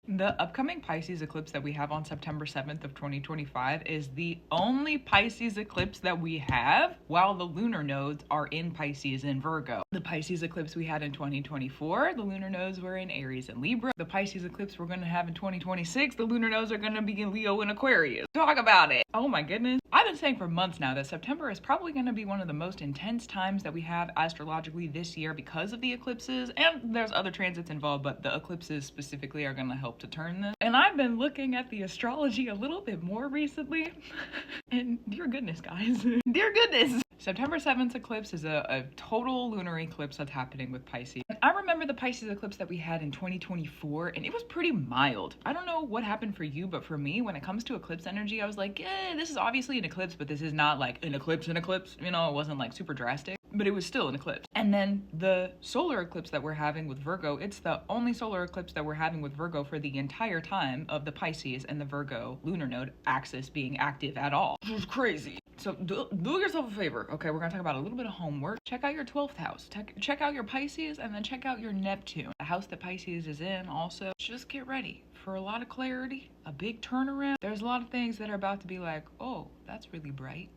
The upcoming Pisces eclipse that we have on September 7th of 2025 is the only Pisces eclipse that we have while the lunar nodes are in Pisces and Virgo. The Pisces eclipse we had in 2024, the lunar nodes were in Aries and Libra. The Pisces eclipse we're going to have in 2026, the lunar nodes are going to be in Leo and Aquarius. Talk about it. Oh my goodness. I've been saying for months now that September is probably going to be one of the most intense times that we have astrologically this year because of the eclipses, and there's other transits involved, but the eclipses specifically are going to help to turn this. And I've been looking at the astrology a little bit more recently, and dear goodness, guys, dear goodness. September 7th eclipse is a total lunar eclipse that's happening with Pisces. I remember the Pisces eclipse that we had in 2024, and it was pretty mild. I don't know what happened for you, but for me, when it comes to eclipse energy, I was like, this is obviously an eclipse, but this is not like an eclipse, you know, it wasn't like super drastic, but it was still an eclipse. And then the solar eclipse that we're having with Virgo, it's the only solar eclipse that we're having with Virgo for the entire time of the Pisces and the Virgo lunar node axis being active at all. It was crazy. So do yourself a favor, okay? We're gonna talk about a little bit of homework. Check out your 12th house. Check out your Pisces, and then check out your Neptune. The house that Pisces is in also. Just get ready for a lot of clarity, a big turnaround. There's a lot of things that are about to be like, oh, that's really bright.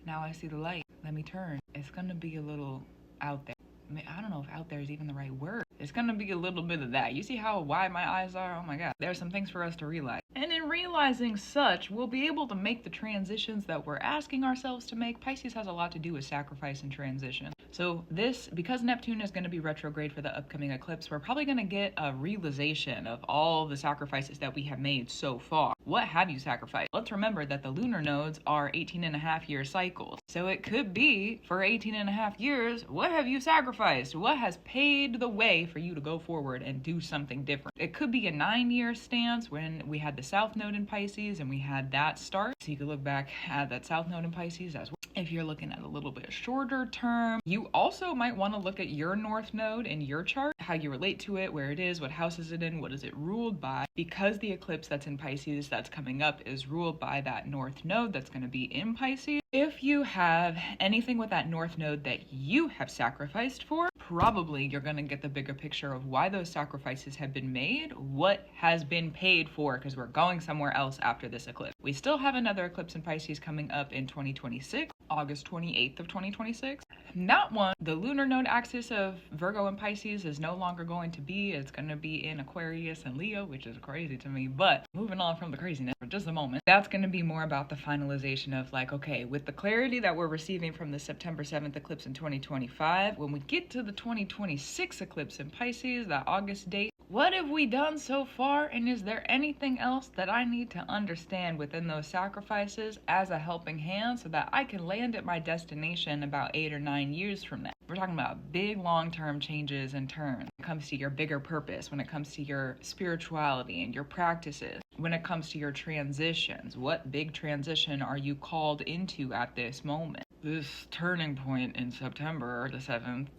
Now I see the light. Let me turn. It's gonna be a little out there. I mean, I don't know if out there is even the right word. It's gonna be a little bit of that. You see how wide my eyes are? Oh my God. There's some things for us to realize. And in realizing such, we'll be able to make the transitions that we're asking ourselves to make. Pisces has a lot to do with sacrifice and transition. So because Neptune is going to be retrograde for the upcoming eclipse, we're probably going to get a realization of all the sacrifices that we have made so far. What have you sacrificed? Let's remember that the lunar nodes are 18.5-year cycles. So it could be for 18.5 years, what have you sacrificed? What has paved the way for you to go forward and do something different? It could be a 9-year stance when we had the South Node in Pisces and we had that start. So you could look back at that South Node in Pisces as well. If you're looking at a little bit shorter term, you also might want to look at your North Node in your chart, how you relate to it, where it is, what house is it in, what is it ruled by, because the eclipse that's in Pisces that's coming up is ruled by that North Node that's going to be in Pisces. If you have anything with that North Node that you have sacrificed for, probably you're going to get the bigger picture of why those sacrifices have been made, what has been paid for, because we're going somewhere else after this eclipse. We still have another eclipse in Pisces coming up in 2026. August 28th of 2026. That one, the lunar node axis of Virgo and Pisces is no longer going to be. It's going to be in Aquarius and Leo, which is crazy to me. But moving on from the craziness for just a moment, that's going to be more about the finalization of like, okay, with the clarity that we're receiving from the September 7th eclipse in 2025, when we get to the 2026 eclipse in Pisces, that August date, what have we done so far, and is there anything else that I need to understand within those sacrifices as a helping hand so that I can land at my destination about 8 or 9 years from now? We're talking about big long-term changes and turns. When it comes to your bigger purpose, when it comes to your spirituality and your practices, when it comes to your transitions, what big transition are you called into at this moment? This turning point in September,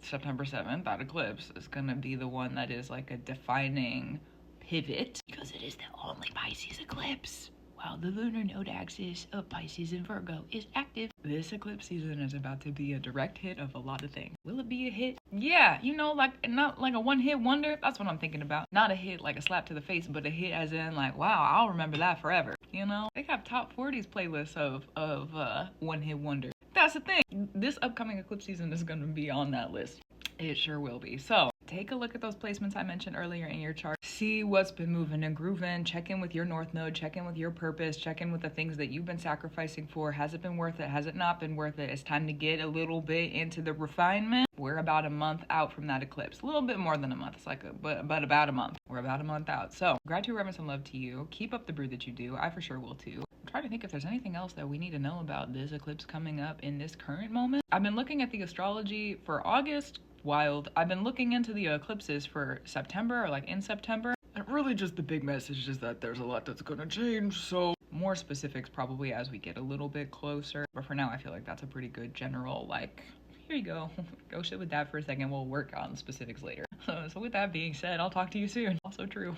September 7th, that eclipse is going to be the one that is like a defining pivot because it is the only Pisces eclipse while the lunar node axis of Pisces and Virgo is active. This eclipse season is about to be a direct hit of a lot of things. Will it be a hit? Yeah, you know, like not like a one-hit wonder. That's what I'm thinking about. Not a hit like a slap to the face, but a hit as in like, wow, I'll remember that forever. You know, they have top 40s playlists of one-hit wonder. That's the thing. This upcoming eclipse season is going to be on that list. It sure will be. So take a look at those placements I mentioned earlier in your chart. See what's been moving and grooving. Check in with your North Node. Check in with your purpose. Check in with the things that you've been sacrificing for. Has it been worth it? Has it not been worth it? It's time to get a little bit into the refinement. We're about a month out from that eclipse. A little bit more than a month. It's like but about a month. We're about a month out. So gratitude, reverence, and love to you. Keep up the brew that you do. I for sure will too. Try to think if there's anything else that we need to know about this eclipse coming up in this current moment. I've been looking at the astrology for August. Wild. I've been looking into the eclipses for September, or like in September. And really just the big message is that there's a lot that's gonna change. So more specifics probably as we get a little bit closer. But for now, I feel like that's a pretty good general, like, here you go. Go sit with that for a second. We'll work on specifics later. So with that being said, I'll talk to you soon. Also true.